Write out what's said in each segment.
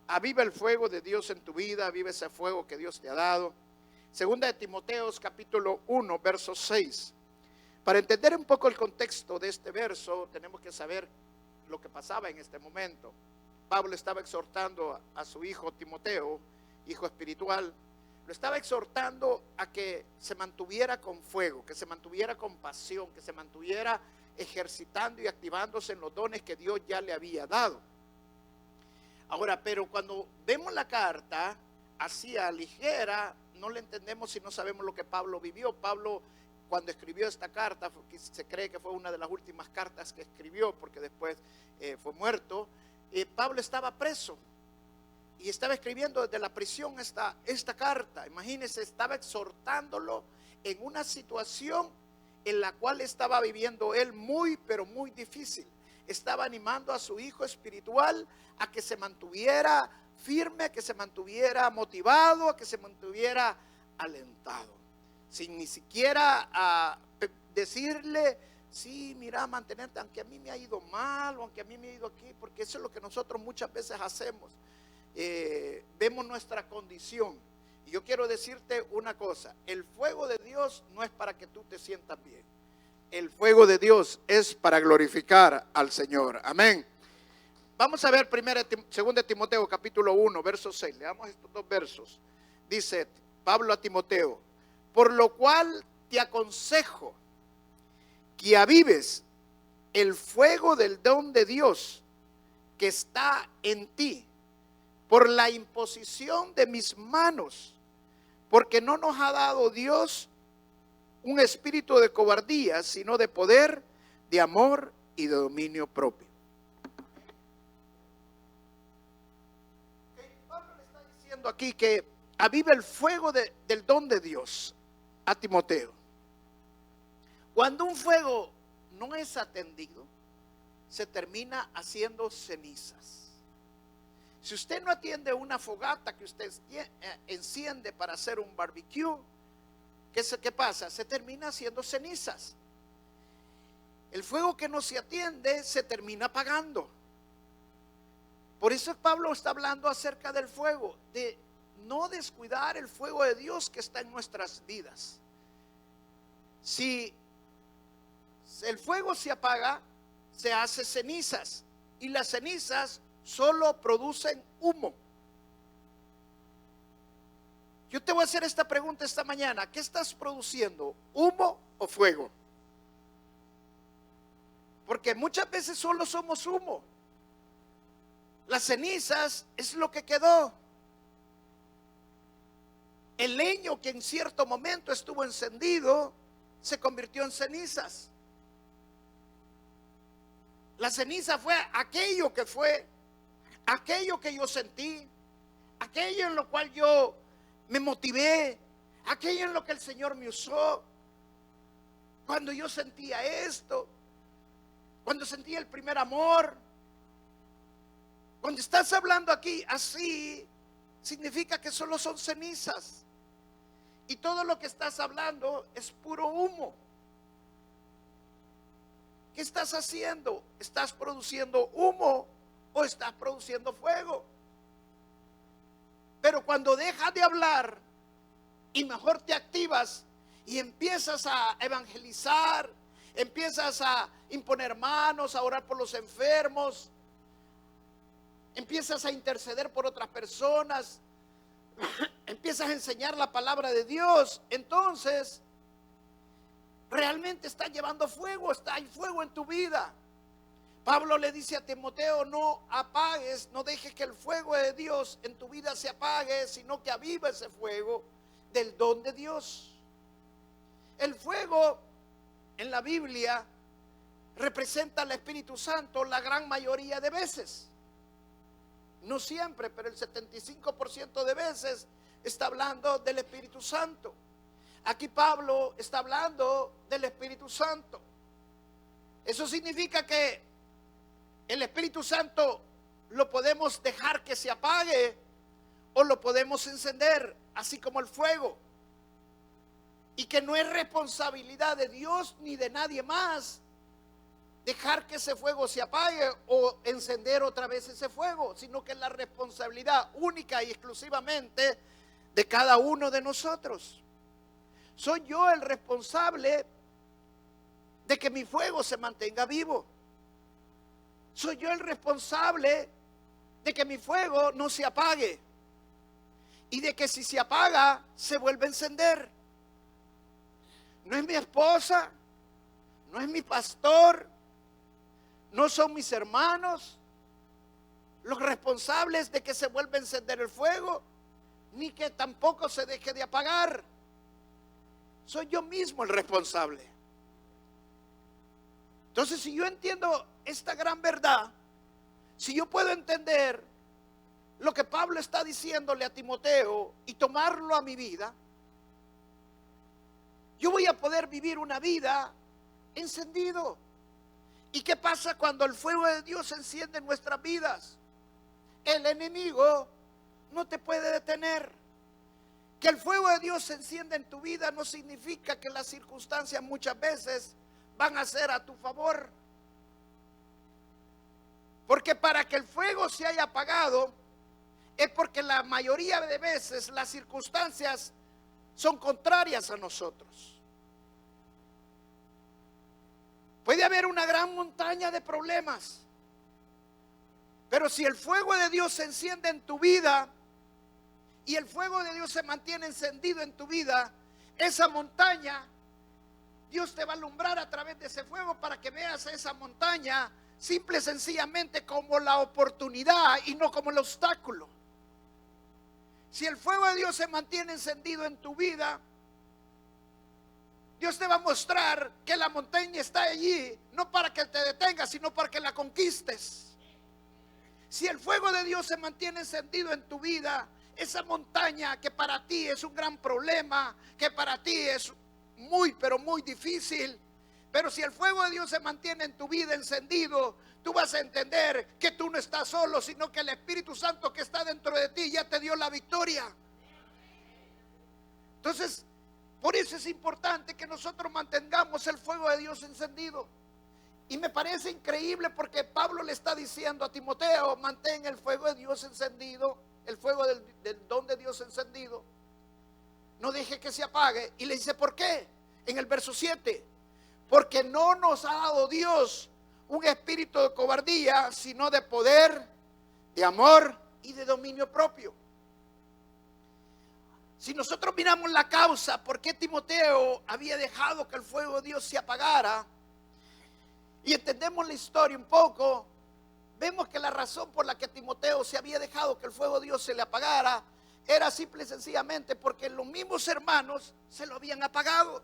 Aviva el fuego de Dios en tu vida, aviva ese fuego que Dios te ha dado. Segunda de Timoteos capítulo 1, verso 6. Para entender un poco el contexto de este verso, tenemos que saber lo que pasaba en este momento. Pablo estaba exhortando a su hijo Timoteo, hijo espiritual, lo estaba exhortando a que se mantuviera con fuego, que se mantuviera con pasión, que se mantuviera ejercitando y activándose en los dones que Dios ya le había dado. Ahora, pero cuando vemos la carta así a ligera, no le entendemos si no sabemos lo que Pablo vivió. Pablo, cuando escribió esta carta, se cree que fue una de las últimas cartas que escribió, porque después fue muerto. Pablo estaba preso y estaba escribiendo desde la prisión esta carta. Imagínense, estaba exhortándolo en una situación en la cual estaba viviendo él muy, pero muy difícil. Estaba animando a su hijo espiritual a que se mantuviera firme, a que se mantuviera motivado, a que se mantuviera alentado, sin ni siquiera decirle: sí, mira, mantenerte, aunque a mí me ha ido mal, o aunque a mí me ha ido aquí, porque eso es lo que nosotros muchas veces hacemos. Vemos nuestra condición. Y yo quiero decirte una cosa: el fuego de Dios no es para que tú te sientas bien. El fuego de Dios es para glorificar al Señor. Amén. Vamos a ver 2 Timoteo capítulo 1, verso 6. Leamos estos dos versos. Dice Pablo a Timoteo: por lo cual te aconsejo que avives el fuego del don de Dios que está en ti por la imposición de mis manos, porque no nos ha dado Dios un espíritu de cobardía, sino de poder, de amor y de dominio propio. Pablo le está diciendo aquí que aviva el fuego del don de Dios a Timoteo. Cuando un fuego no es atendido, se termina haciendo cenizas. Si usted no atiende una fogata que usted enciende para hacer un barbecue, ¿qué pasa? Se termina haciendo cenizas. El fuego que no se atiende se termina apagando. Por eso Pablo está hablando acerca del fuego, de no descuidar el fuego de Dios que está en nuestras vidas. Si el fuego se apaga, se hace cenizas, y las cenizas solo producen humo. Yo te voy a hacer esta pregunta esta mañana: ¿qué estás produciendo? ¿Humo o fuego? Porque muchas veces solo somos humo. Las cenizas es lo que quedó. El leño que en cierto momento estuvo encendido se convirtió en cenizas. La ceniza fue aquello que yo sentí, aquello en lo cual yo me motivé, aquello en lo que el Señor me usó. Cuando yo sentía esto, cuando sentía el primer amor. Cuando estás hablando aquí así, significa que solo son cenizas. Y todo lo que estás hablando es puro humo. ¿Qué estás haciendo? ¿Estás produciendo humo o estás produciendo fuego? Pero cuando dejas de hablar y mejor te activas y empiezas a evangelizar, empiezas a imponer manos, a orar por los enfermos, empiezas a interceder por otras personas, empiezas a enseñar la palabra de Dios, entonces realmente está llevando fuego, hay fuego en tu vida. Pablo le dice a Timoteo: no apagues, no dejes que el fuego de Dios en tu vida se apague, sino que aviva ese fuego del don de Dios. El fuego en la Biblia representa al Espíritu Santo la gran mayoría de veces. No siempre, pero el 75% de veces está hablando del Espíritu Santo. Aquí Pablo está hablando del Espíritu Santo. Eso significa que el Espíritu Santo lo podemos dejar que se apague o lo podemos encender, así como el fuego. Y que no es responsabilidad de Dios ni de nadie más dejar que ese fuego se apague o encender otra vez ese fuego, sino que es la responsabilidad única y exclusivamente de cada uno de nosotros. Soy yo el responsable de que mi fuego se mantenga vivo. Soy yo el responsable de que mi fuego no se apague y de que si se apaga se vuelve a encender. No es mi esposa, no es mi pastor, no son mis hermanos los responsables de que se vuelva a encender el fuego, ni que tampoco se deje de apagar. Soy yo mismo el responsable. Entonces, si yo entiendo esta gran verdad, si yo puedo entender lo que Pablo está diciéndole a Timoteo y tomarlo a mi vida, yo voy a poder vivir una vida encendido. ¿Y qué pasa cuando el fuego de Dios se enciende en nuestras vidas? El enemigo no te puede detener. Que el fuego de Dios se encienda en tu vida no significa que las circunstancias muchas veces van a ser a tu favor. Porque para que el fuego se haya apagado es porque la mayoría de veces las circunstancias son contrarias a nosotros. Puede haber una gran montaña de problemas, pero si el fuego de Dios se enciende en tu vida y el fuego de Dios se mantiene encendido en tu vida, esa montaña, Dios te va a alumbrar a través de ese fuego para que veas esa montaña simple y sencillamente como la oportunidad y no como el obstáculo. Si el fuego de Dios se mantiene encendido en tu vida, Dios te va a mostrar que la montaña está allí, no para que te detengas, sino para que la conquistes. Si el fuego de Dios se mantiene encendido en tu vida, esa montaña que para ti es un gran problema, que para ti es muy, pero muy difícil, pero si el fuego de Dios se mantiene en tu vida encendido, tú vas a entender que tú no estás solo, sino que el Espíritu Santo que está dentro de ti ya te dio la victoria. Entonces, por eso es importante que nosotros mantengamos el fuego de Dios encendido. Y me parece increíble porque Pablo le está diciendo a Timoteo: mantén el fuego de Dios encendido, el fuego del don de Dios encendido. No deje que se apague. Y le dice, ¿por qué? En el verso 7, porque no nos ha dado Dios un espíritu de cobardía, sino de poder, de amor y de dominio propio. Si nosotros miramos la causa, ¿por qué Timoteo había dejado que el fuego de Dios se apagara? Y entendemos la historia un poco, vemos que la razón por la que Timoteo se había dejado que el fuego de Dios se le apagara era simple y sencillamente porque los mismos hermanos se lo habían apagado.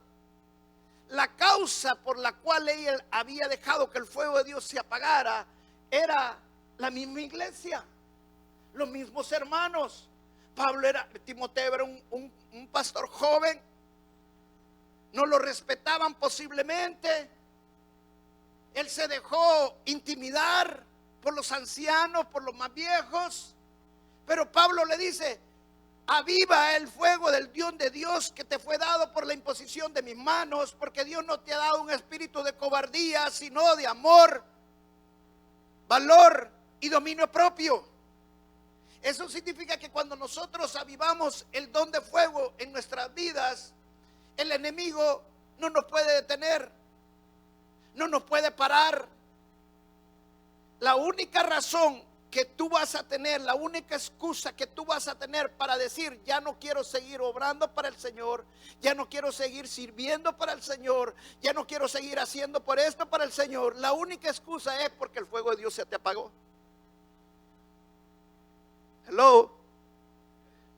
La causa por la cual él había dejado que el fuego de Dios se apagara era la misma iglesia, los mismos hermanos. Timoteo era un pastor joven, no lo respetaban posiblemente. Él se dejó intimidar por los ancianos, por los más viejos. Pero Pablo le dice: aviva el fuego del don de Dios que te fue dado por la imposición de mis manos, porque Dios no te ha dado un espíritu de cobardía, sino de amor, valor y dominio propio. Eso significa que cuando nosotros avivamos el don de fuego en nuestras vidas, el enemigo no nos puede detener, no nos puede parar. La única razón que tú vas a tener, la única excusa que tú vas a tener para decir: ya no quiero seguir obrando para el Señor, ya no quiero seguir sirviendo para el Señor, ya no quiero seguir haciendo por esto para el Señor, la única excusa es porque el fuego de Dios se te apagó. Hello.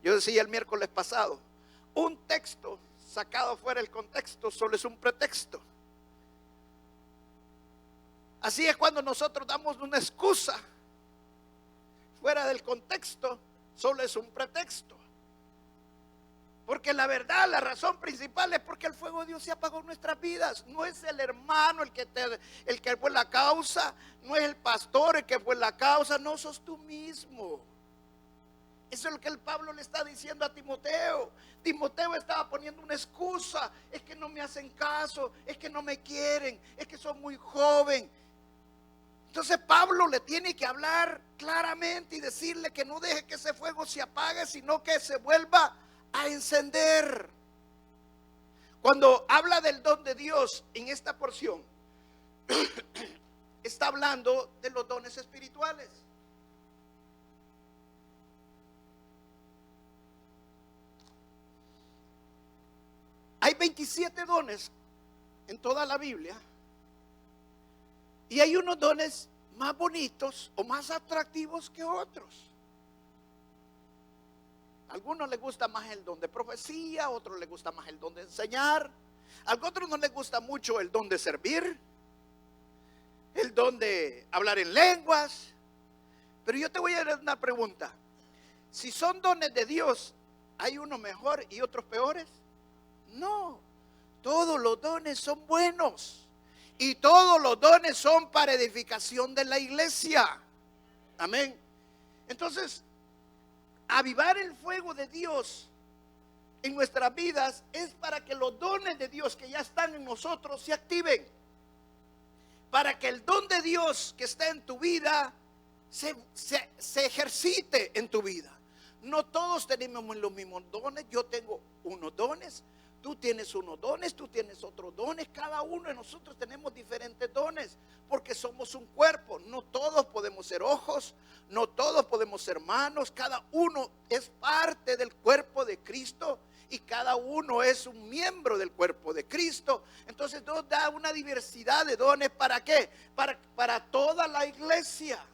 Yo decía el miércoles pasado, un texto sacado fuera del contexto solo es un pretexto. Así es cuando nosotros damos una excusa fuera del contexto, solo es un pretexto. Porque la verdad, la razón principal es porque el fuego de Dios se apagó en nuestras vidas. No es el hermano el que fue la causa, no es el pastor el que fue la causa, no, sos tú mismo. Eso es lo que el Pablo le está diciendo a Timoteo. Timoteo estaba poniendo una excusa: es que no me hacen caso, es que no me quieren, es que soy muy joven. Entonces Pablo le tiene que hablar claramente y decirle que no deje que ese fuego se apague, sino que se vuelva a encender. Cuando habla del don de Dios en esta porción, está hablando de los dones espirituales. Hay 27 dones en toda la Biblia. Y hay unos dones más bonitos o más atractivos que otros. A algunos les gusta más el don de profecía, a otros les gusta más el don de enseñar, a otros no les gusta mucho el don de servir, el don de hablar en lenguas. Pero yo te voy a dar una pregunta. Si son dones de Dios, ¿hay uno mejor y otros peores? No, todos los dones son buenos. Y todos los dones son para edificación de la iglesia. Amén. Entonces, avivar el fuego de Dios en nuestras vidas es para que los dones de Dios que ya están en nosotros se activen. Para que el don de Dios que está en tu vida se ejercite en tu vida. No todos tenemos los mismos dones. Yo tengo unos dones. Tú tienes unos dones, tú tienes otros dones. Cada uno de nosotros tenemos diferentes dones, porque somos un cuerpo. No todos podemos ser ojos, no todos podemos ser manos. Cada uno es parte del cuerpo de Cristo y cada uno es un miembro del cuerpo de Cristo. Entonces Dios da una diversidad de dones. ¿Para qué? Para toda la iglesia.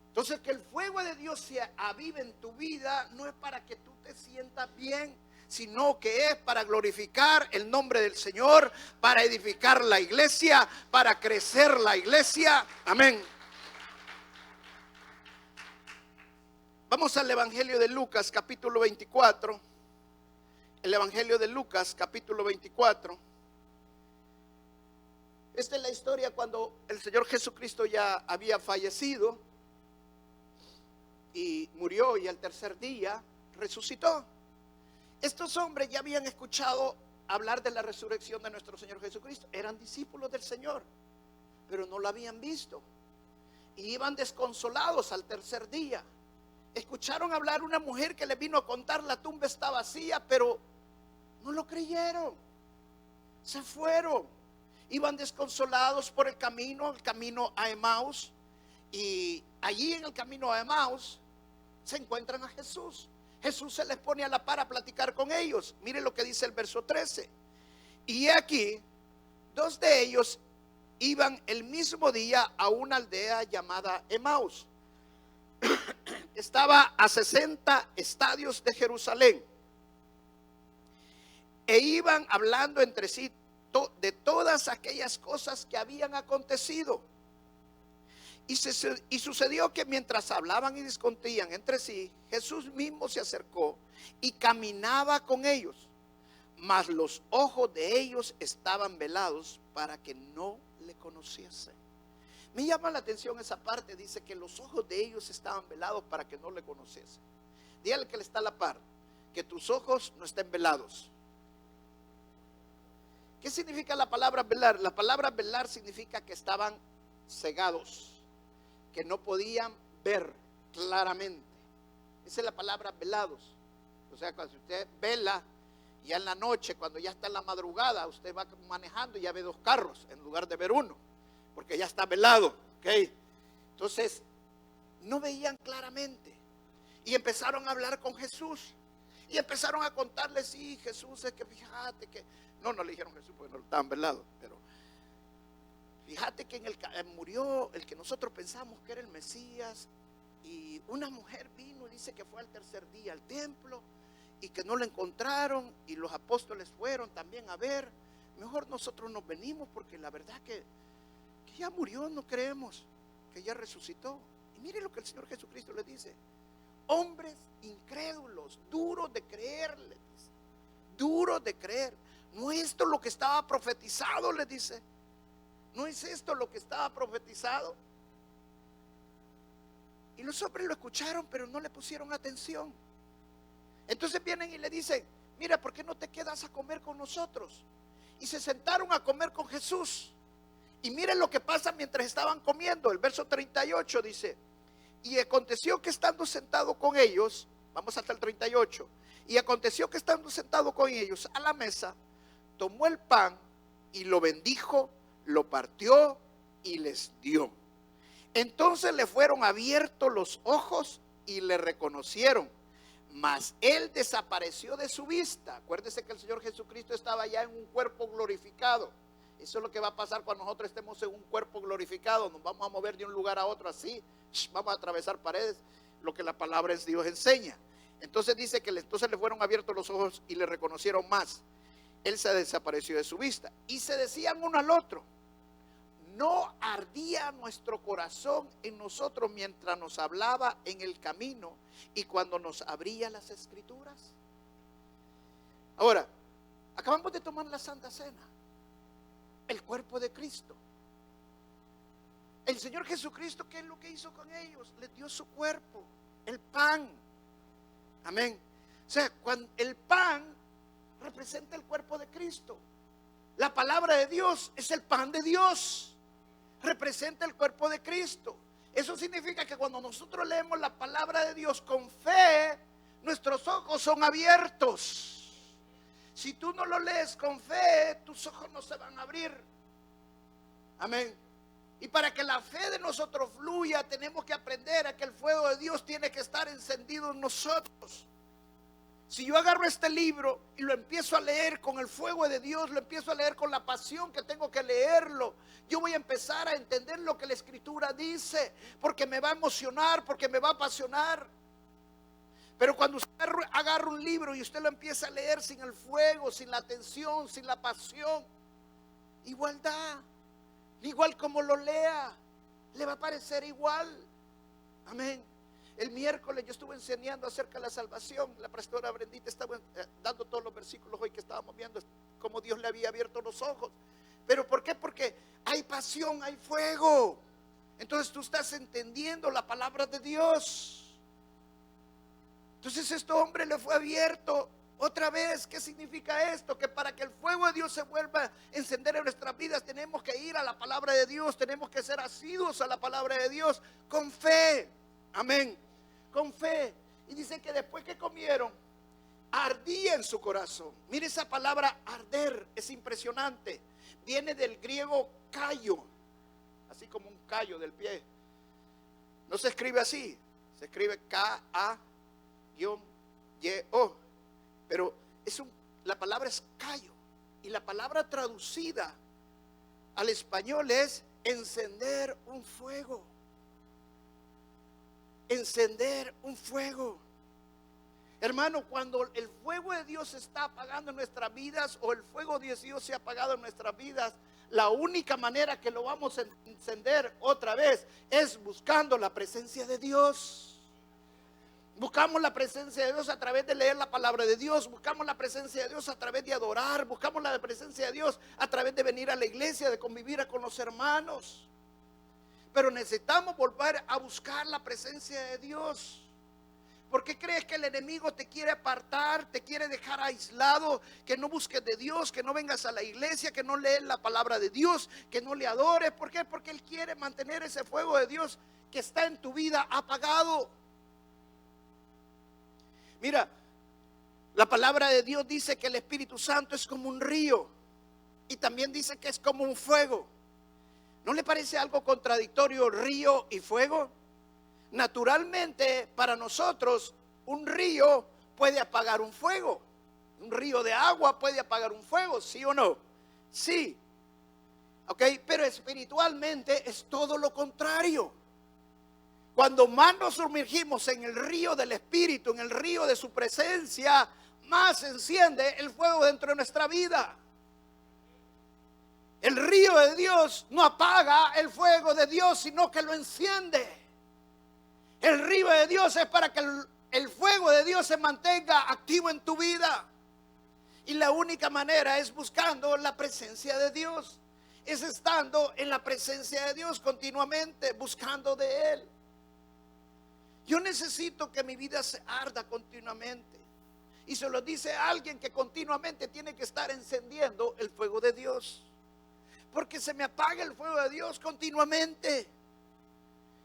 Entonces, que el fuego de Dios se avive en tu vida no es para que tú te sientas bien, sino que es para glorificar el nombre del Señor, para edificar la iglesia, para crecer la iglesia. Amén. Vamos al Evangelio de Lucas, capítulo 24. El Evangelio de Lucas, capítulo 24. Esta es la historia cuando el Señor Jesucristo ya había fallecido y murió, y al tercer día resucitó. Estos hombres ya habían escuchado hablar de la resurrección de nuestro Señor Jesucristo. Eran discípulos del Señor, pero no lo habían visto. Y iban desconsolados al tercer día. Escucharon hablar una mujer que les vino a contar: la tumba está vacía, pero no lo creyeron. Se fueron. Iban desconsolados por el camino a Emaús. Y allí en el camino a Emaús se encuentran a Jesús. Jesús se les pone a la par a platicar con ellos. Mire lo que dice el verso 13. Y aquí, dos de ellos iban el mismo día a una aldea llamada Emaús. Estaba a 60 estadios de Jerusalén. E iban hablando entre sí de todas aquellas cosas que habían acontecido. Y sucedió que mientras hablaban y discutían entre sí, Jesús mismo se acercó y caminaba con ellos, mas los ojos de ellos estaban velados para que no le conociesen. Me llama la atención esa parte. Dice que los ojos de ellos estaban velados para que no le conociesen. Dígale que le está a la par, que tus ojos no estén velados. ¿Qué significa la palabra velar? La palabra velar significa que estaban cegados, que no podían ver claramente. Esa es la palabra velados. O sea, cuando usted vela, ya en la noche, cuando ya está en la madrugada, usted va manejando y ya ve dos carros en lugar de ver uno, porque ya está velado, ¿okay? Entonces, no veían claramente. Y empezaron a hablar con Jesús. Y empezaron a contarle: sí, Jesús, es que fíjate que... No le dijeron Jesús porque no estaban velados, pero... Fíjate que murió el que nosotros pensamos que era el Mesías, y una mujer vino y dice que fue al tercer día al templo y que no lo encontraron, y los apóstoles fueron también a ver. Mejor nosotros nos venimos porque la verdad que ya murió, no creemos que ya resucitó. Y mire lo que el Señor Jesucristo les dice: hombres incrédulos, duros de creer, les dice, duros de creer. ¿No es esto lo que estaba profetizado?, les dice. ¿No es esto lo que estaba profetizado? Y los hombres lo escucharon, pero no le pusieron atención. Entonces vienen y le dicen: mira, ¿por qué no te quedas a comer con nosotros? Y se sentaron a comer con Jesús. Y miren lo que pasa mientras estaban comiendo. El verso 38 dice: y aconteció que estando sentado con ellos, vamos hasta el 38, y aconteció que estando sentado con ellos a la mesa, tomó el pan y lo bendijo, lo partió y les dio. Entonces le fueron abiertos los ojos y le reconocieron, mas él desapareció de su vista. Acuérdese que el Señor Jesucristo estaba ya en un cuerpo glorificado. Eso es lo que va a pasar cuando nosotros estemos en un cuerpo glorificado. Nos vamos a mover de un lugar a otro así, vamos a atravesar paredes, lo que la palabra de Dios enseña. Entonces dice que entonces le fueron abiertos los ojos y le reconocieron más. Él se desapareció de su vista. Y se decían uno al otro: ¿no ardía nuestro corazón en nosotros mientras nos hablaba en el camino y cuando nos abría las escrituras? Ahora, acabamos de tomar la Santa Cena, el cuerpo de Cristo. El Señor Jesucristo, ¿qué es lo que hizo con ellos? Les dio su cuerpo, el pan. Amén. O sea, cuando el pan representa el cuerpo de Cristo. La palabra de Dios es el pan de Dios, representa el cuerpo de Cristo. Eso significa que cuando nosotros leemos la palabra de Dios con fe, nuestros ojos son abiertos. Si tú no lo lees con fe, tus ojos no se van a abrir. Amén. Y para que la fe de nosotros fluya, tenemos que aprender a que el fuego de Dios tiene que estar encendido en nosotros. Si yo agarro este libro y lo empiezo a leer con el fuego de Dios, lo empiezo a leer con la pasión que tengo que leerlo, yo voy a empezar a entender lo que la Escritura dice, porque me va a emocionar, porque me va a apasionar. Pero cuando usted agarra un libro y usted lo empieza a leer sin el fuego, sin la atención, sin la pasión, igual da, igual como lo lea, le va a parecer igual. Amén. El miércoles yo estuve enseñando acerca de la salvación. La pastora Brendita estaba dando todos los versículos hoy que estábamos viendo, cómo Dios le había abierto los ojos. ¿Pero por qué? Porque hay pasión, hay fuego. Entonces tú estás entendiendo la palabra de Dios. Entonces este hombre le fue abierto otra vez. ¿Qué significa esto? Que para que el fuego de Dios se vuelva a encender en nuestras vidas, tenemos que ir a la palabra de Dios, tenemos que ser asiduos a la palabra de Dios con fe. Amén. Con fe. Y dice que después que comieron, ardía en su corazón. Mire, esa palabra arder es impresionante. Viene del griego callo, así como un callo del pie. No se escribe así, se escribe K-A-Y-O. Pero la palabra es callo. Y la palabra traducida al español es encender un fuego. Encender un fuego. Hermano, cuando el fuego de Dios se está apagando en nuestras vidas, o el fuego de Dios se ha apagado en nuestras vidas, la única manera que lo vamos a encender otra vez es buscando la presencia de Dios. Buscamos la presencia de Dios a través de leer la palabra de Dios. Buscamos la presencia de Dios a través de adorar. Buscamos la presencia de Dios a través de venir a la iglesia, de convivir con los hermanos. Pero necesitamos volver a buscar la presencia de Dios. ¿Por qué crees que el enemigo te quiere apartar, te quiere dejar aislado, que no busques de Dios, que no vengas a la iglesia, que no lees la palabra de Dios, que no le adores? ¿Por qué? Porque él quiere mantener ese fuego de Dios que está en tu vida apagado. Mira, la palabra de Dios dice que el Espíritu Santo es como un río, y también dice que es como un fuego. ¿No le parece algo contradictorio río y fuego? Naturalmente, para nosotros, un río puede apagar un fuego. Un río de agua puede apagar un fuego, ¿sí o no? Sí. ¿Ok? Pero espiritualmente es todo lo contrario. Cuando más nos sumergimos en el río del Espíritu, en el río de su presencia, más se enciende el fuego dentro de nuestra vida. El río de Dios no apaga el fuego de Dios, sino que lo enciende. El río de Dios es para que el fuego de Dios se mantenga activo en tu vida. Y la única manera es buscando la presencia de Dios. Es estando en la presencia de Dios continuamente, buscando de Él. Yo necesito que mi vida se arda continuamente. Y se lo dice alguien que continuamente tiene que estar encendiendo el fuego de Dios. porque se me apaga el fuego de Dios continuamente.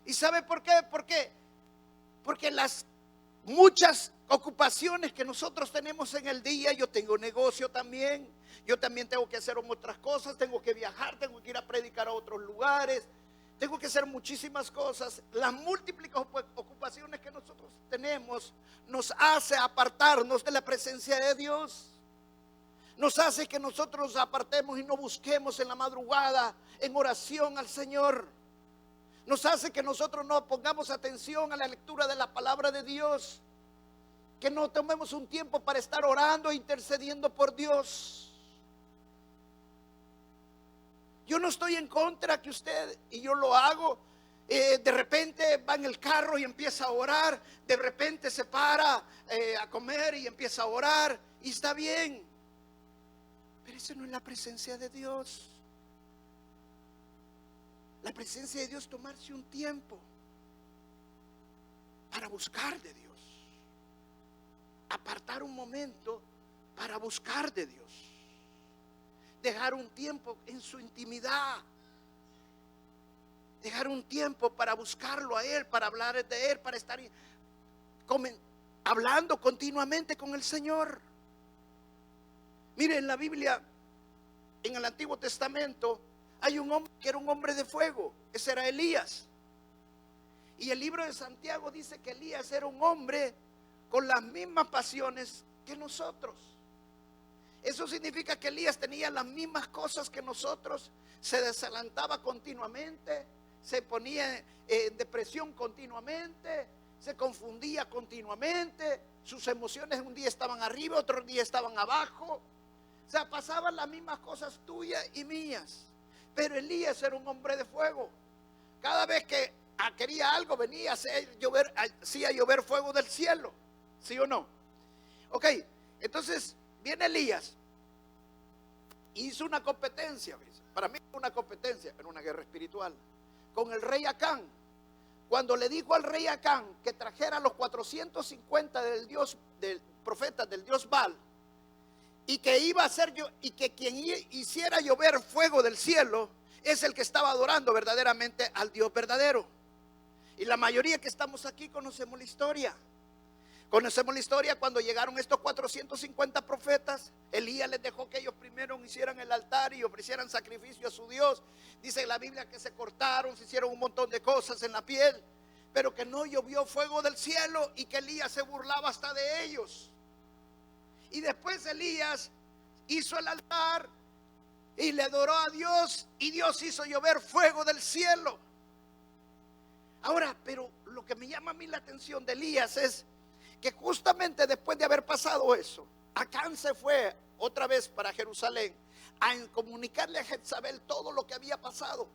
¿Y sabe por qué? Porque las muchas ocupaciones que nosotros tenemos en el día, yo tengo negocio también, yo también tengo que hacer otras cosas, tengo que viajar, tengo que ir a predicar a otros lugares, tengo que hacer muchísimas cosas. Las múltiples ocupaciones que nosotros tenemos nos hace apartarnos de la presencia de Dios. Nos hace que nosotros nos apartemos y no busquemos en la madrugada en oración al Señor. Nos hace que nosotros no pongamos atención a la lectura de la palabra de Dios. Que no tomemos un tiempo para estar orando e intercediendo por Dios. Yo no estoy en contra que usted, y yo lo hago, de repente va en el carro y empieza a orar, de repente se para a comer y empieza a orar, y está bien. Pero eso no es la presencia de Dios. La presencia de Dios es tomarse un tiempo para buscar de Dios. Apartar un momento para buscar de Dios. Dejar un tiempo en su intimidad. Dejar un tiempo para buscarlo a Él, para hablar de Él, para estar hablando continuamente con el Señor. Mire, en la Biblia, en el Antiguo Testamento, hay un hombre que era un hombre de fuego. Ese era Elías. Y el libro de Santiago dice que Elías era un hombre con las mismas pasiones que nosotros. Eso significa que Elías tenía las mismas cosas que nosotros. Se desalentaba continuamente, se ponía en depresión continuamente, se confundía continuamente. Sus emociones un día estaban arriba, otro día estaban abajo. O sea, pasaban las mismas cosas tuyas y mías. Pero Elías era un hombre de fuego. Cada vez que quería algo, venía hacía llover fuego del cielo. ¿Sí o no? Ok, entonces viene Elías. Hizo una competencia. Para mí fue una competencia, era una guerra espiritual. Con el rey Acán. Cuando le dijo al rey Acán que trajera los 450 del profeta del dios Baal, y que iba a hacer y que quien hiciera llover fuego del cielo es el que estaba adorando verdaderamente al Dios verdadero. Y la mayoría que estamos aquí conocemos la historia. Conocemos la historia cuando llegaron estos 450 profetas. Elías les dejó que ellos primero hicieran el altar y ofrecieran sacrificio a su Dios. Dice la Biblia que se cortaron, se hicieron un montón de cosas en la piel, pero que no llovió fuego del cielo y que Elías se burlaba hasta de ellos. Y después Elías hizo el altar y le adoró a Dios, y Dios hizo llover fuego del cielo. Ahora, pero lo que me llama a mí la atención de Elías es que justamente después de haber pasado eso, Acán se fue otra vez para Jerusalén a comunicarle a Jezabel todo lo que había pasado.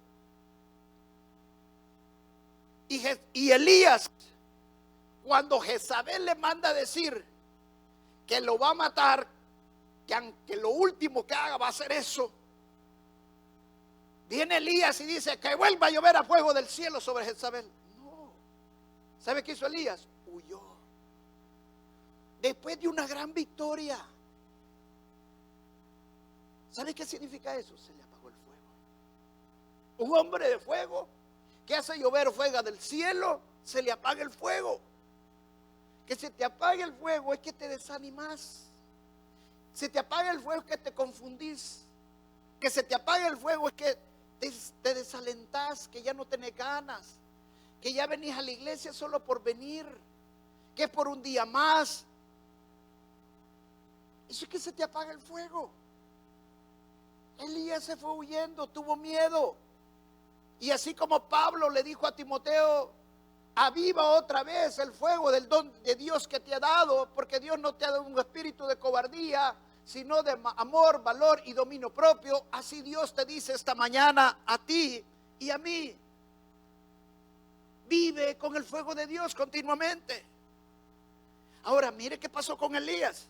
Y Elías, cuando Jezabel le manda a decir que lo va a matar, que aunque lo último que haga va a ser eso, viene Elías y dice que vuelva a llover a fuego del cielo sobre Jezabel. No. ¿Sabe qué hizo Elías? Huyó. Después de una gran victoria. ¿Sabe qué significa eso? Se le apagó el fuego. Un hombre de fuego que hace llover fuego del cielo, se le apaga el fuego. Que se te apague el fuego es que te desanimas. Se te apaga el fuego es que te confundís. Que se te apague el fuego es que te desalentás, que ya no tenés ganas, que ya venís a la iglesia solo por venir, que es por un día más. Eso es que se te apaga el fuego. Elías se fue huyendo, tuvo miedo. Y así como Pablo le dijo a Timoteo: aviva otra vez el fuego del don de Dios que te ha dado, porque Dios no te ha dado un espíritu de cobardía, sino de amor, valor y dominio propio. Así Dios te dice esta mañana a ti y a mí: vive con el fuego de Dios continuamente. Ahora mire qué pasó con Elías.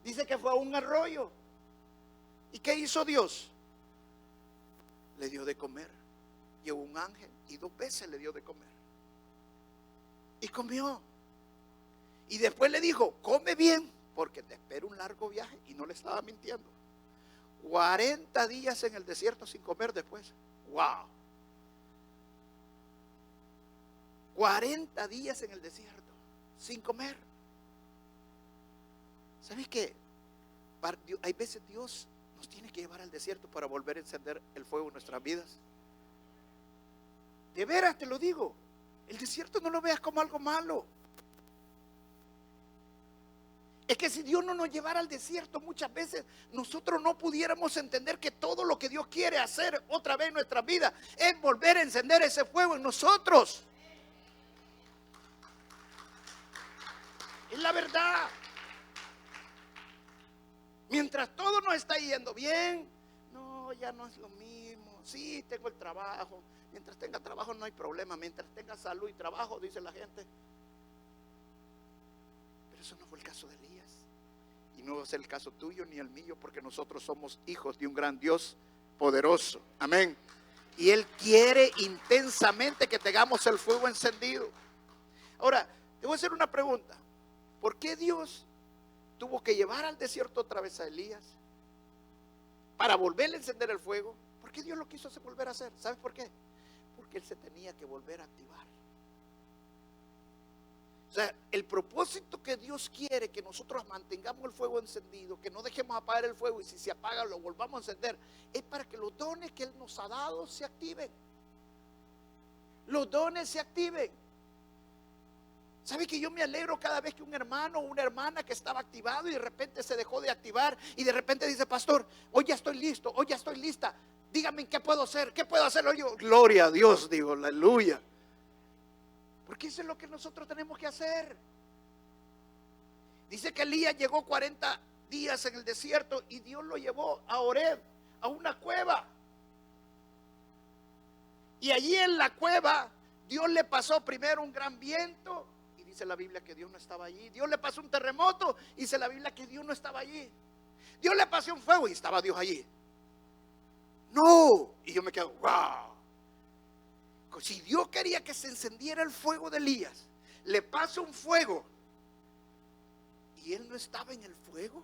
Dice que fue a un arroyo. ¿Y qué hizo Dios? Le dio de comer. Llegó un ángel y 2 veces le dio de comer. Y comió. Y después le dijo: come bien, porque te espera un largo viaje. Y no le estaba mintiendo. 40 días en el desierto sin comer después. Wow. 40 días en el desierto sin comer. ¿Sabes qué? Hay veces Dios nos tiene que llevar al desierto para volver a encender el fuego en nuestras vidas. De veras te lo digo. El desierto no lo veas como algo malo. Es que si Dios no nos llevara al desierto, muchas veces nosotros no pudiéramos entender que todo lo que Dios quiere hacer otra vez en nuestra vida es volver a encender ese fuego en nosotros. Es la verdad. Mientras todo nos está yendo bien, no, ya no es lo mismo. Sí, tengo el trabajo. Mientras tenga trabajo no hay problema. Mientras tenga salud y trabajo, dice la gente. Pero eso no fue el caso de Elías. Y no va a ser el caso tuyo ni el mío, porque nosotros somos hijos de un gran Dios poderoso. Amén. Y Él quiere intensamente que tengamos el fuego encendido. Ahora, te voy a hacer una pregunta. ¿Por qué Dios tuvo que llevar al desierto otra vez a Elías para volverle a encender el fuego? ¿Por qué Dios lo quiso volver a hacer? ¿Sabes por qué? Porque Él se tenía que volver a activar. O sea, el propósito que Dios quiere que nosotros mantengamos el fuego encendido, que no dejemos apagar el fuego, y si se apaga lo volvamos a encender, es para que los dones que Él nos ha dado se activen. Los dones se activen. ¿Sabe que yo me alegro cada vez que un hermano o una hermana que estaba activado y de repente se dejó de activar y de repente dice: pastor, hoy ya estoy listo, hoy ya estoy lista, dígame qué puedo hacer, qué puedo hacer hoy? Yo, gloria a Dios, digo, aleluya. Porque eso es lo que nosotros tenemos que hacer. Dice que Elías llegó 40 días en el desierto y Dios lo llevó a Horeb, a una cueva. Y allí en la cueva Dios le pasó primero un gran viento. Dice la Biblia que Dios no estaba allí. Dios le pasó un terremoto. Dice la Biblia que Dios no estaba allí. Dios le pasó un fuego y estaba Dios allí. No. Y yo me quedo, wow. Si Dios quería que se encendiera el fuego de Elías, le pasó un fuego y él no estaba en el fuego.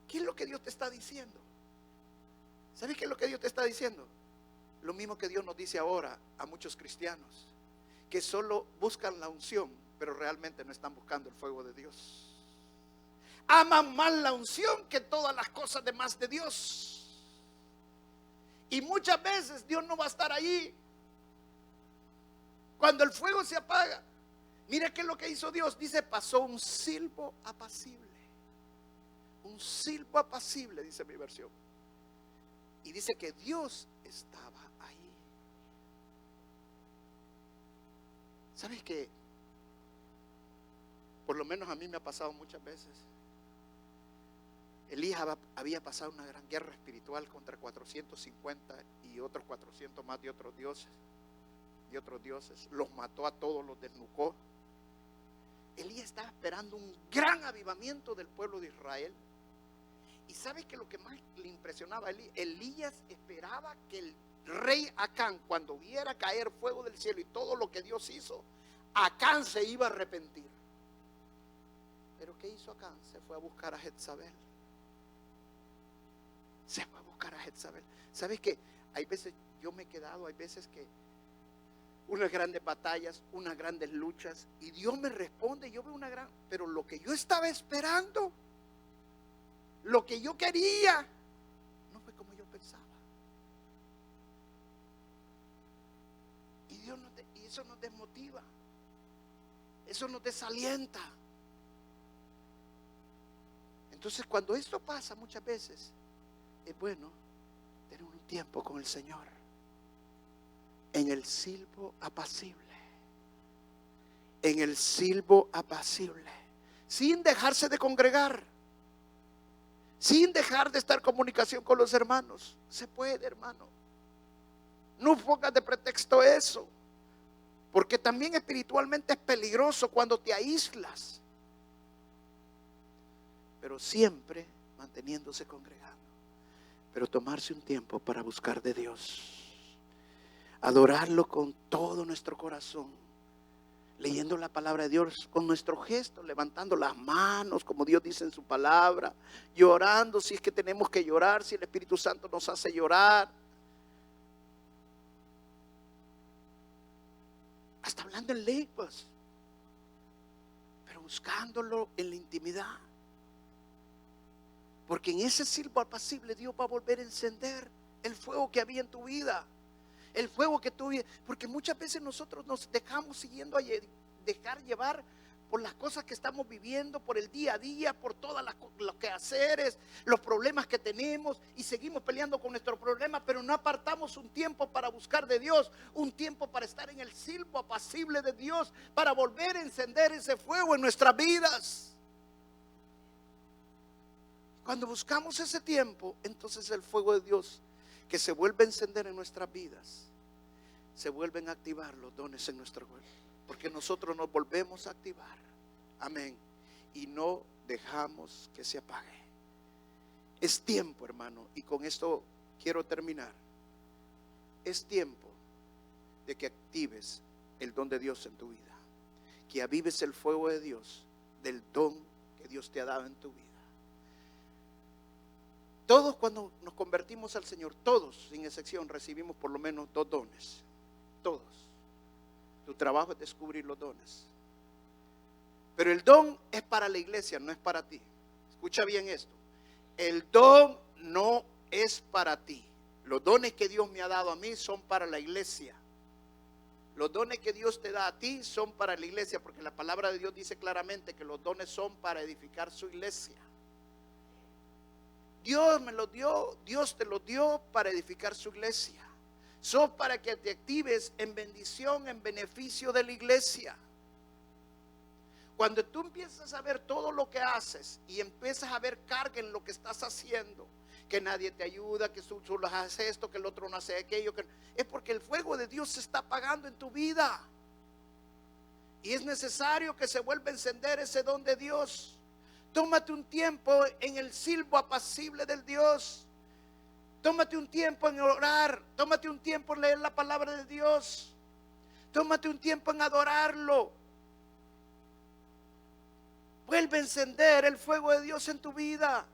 ¿Qué es lo que Dios te está diciendo? ¿Sabes qué es lo que Dios te está diciendo? Lo mismo que Dios nos dice ahora a muchos cristianos, que solo buscan la unción, pero realmente no están buscando el fuego de Dios. Aman más la unción que todas las cosas demás de Dios. Y muchas veces Dios no va a estar ahí cuando el fuego se apaga. Mira qué es lo que hizo Dios. Dice: pasó un silbo apacible. Un silbo apacible, dice mi versión. Y dice que Dios estaba ahí. ¿Sabes qué? Por lo menos a mí me ha pasado muchas veces. Elías había pasado una gran guerra espiritual contra 450 y otros 400 más de otros dioses. Los mató a todos, los desnucó. Elías estaba esperando un gran avivamiento del pueblo de Israel. Y ¿sabes qué? Lo que más le impresionaba a Elías esperaba que el rey Acán, cuando viera caer fuego del cielo y todo lo que Dios hizo, Acán se iba a arrepentir. Pero ¿qué hizo Acán? Se fue a buscar a Jezabel. ¿Sabes qué? Hay veces yo me he quedado, hay veces que unas grandes batallas, unas grandes luchas, y Dios me responde, yo veo pero lo que yo estaba esperando, lo que yo quería, no fue como yo pensaba. Y eso nos desmotiva, eso nos desalienta. Entonces, cuando esto pasa muchas veces, es bueno tener un tiempo con el Señor en el silbo apacible, sin dejarse de congregar, sin dejar de estar en comunicación con los hermanos. Se puede, hermano. No pongas de pretexto eso, porque también espiritualmente es peligroso cuando te aíslas, pero siempre manteniéndose congregado. Pero tomarse un tiempo para buscar de Dios, adorarlo con todo nuestro corazón, leyendo la palabra de Dios con nuestro gesto, levantando las manos como Dios dice en su palabra, llorando si es que tenemos que llorar, si el Espíritu Santo nos hace llorar, hasta hablando en lenguas, pero buscándolo en la intimidad, porque en ese silbo apacible Dios va a volver a encender el fuego que había en tu vida. El fuego que tú, porque muchas veces nosotros nos dejamos siguiendo a dejar llevar por las cosas que estamos viviendo, por el día a día, por todos los quehaceres, los problemas que tenemos, y seguimos peleando con nuestros problemas, pero no apartamos un tiempo para buscar de Dios, un tiempo para estar en el silbo apacible de Dios, para volver a encender ese fuego en nuestras vidas. Cuando buscamos ese tiempo, entonces el fuego de Dios que se vuelve a encender en nuestras vidas, se vuelven a activar los dones en nuestro cuerpo, porque nosotros nos volvemos a activar, amén, y no dejamos que se apague. Es tiempo, hermano, y con esto quiero terminar. Es tiempo de que actives el don de Dios en tu vida, que avives el fuego de Dios, del don que Dios te ha dado en tu vida. Todos cuando nos convertimos al Señor, todos sin excepción recibimos por lo menos 2 dones. Todos. Tu trabajo es descubrir los dones. Pero el don es para la iglesia, no es para ti. Escucha bien esto. El don no es para ti. Los dones que Dios me ha dado a mí son para la iglesia. Los dones que Dios te da a ti son para la iglesia, porque la palabra de Dios dice claramente que los dones son para edificar su iglesia. Dios me lo dio, Dios te lo dio para edificar su iglesia. Son para que te actives en bendición, en beneficio de la iglesia. Cuando tú empiezas a ver todo lo que haces y empiezas a ver carga en lo que estás haciendo, que nadie te ayuda, que tú solo haces esto, que el otro no hace aquello, es porque el fuego de Dios se está apagando en tu vida. Y es necesario que se vuelva a encender ese don de Dios. Tómate un tiempo en el silbo apacible del Dios. Tómate un tiempo en orar. Tómate un tiempo en leer la palabra de Dios. Tómate un tiempo en adorarlo. Vuelve a encender el fuego de Dios en tu vida.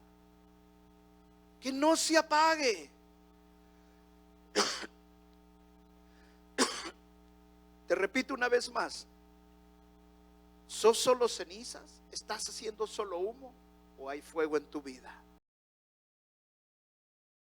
Que no se apague. Te repito una vez más. ¿Sos solo cenizas? ¿Estás haciendo solo humo? ¿O hay fuego en tu vida?